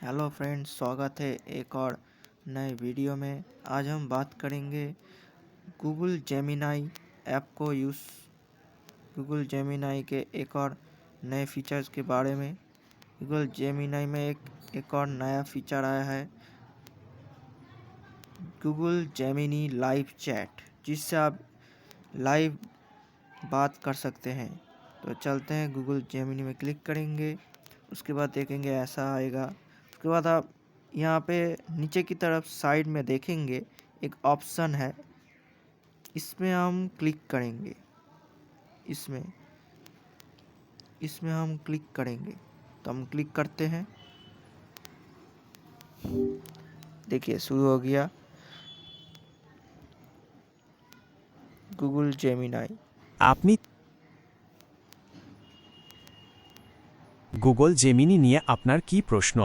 Hello friends, स्वागत है एक और नए वीडियो में। आज हम बात करेंगे गूगल जेमिनाई ऐप को गूगल जेमिनाई के एक और नए फीचर्स के बारे में। गूगल जेमिनाई में एक और नया फीचर आया है, गूगल जेमिनी लाइव चैट, जिससे आप लाइव बात कर सकते हैं। तो चलते हैं, गूगल जेमिनी में क्लिक करेंगे। उसके बाद देखेंगे ऐसा आएगा। उसके बाद आप यहाँ पे नीचे की तरफ साइड में देखेंगे एक ऑप्शन है, इसमें हम क्लिक करेंगे। इसमें हम क्लिक करेंगे, तो हम क्लिक करते हैं। देखिए शुरू हो गया गूगल जेमिनाई। আপনি গুগল জেমিনি নিয়ে আপনার কি প্রশ্ন?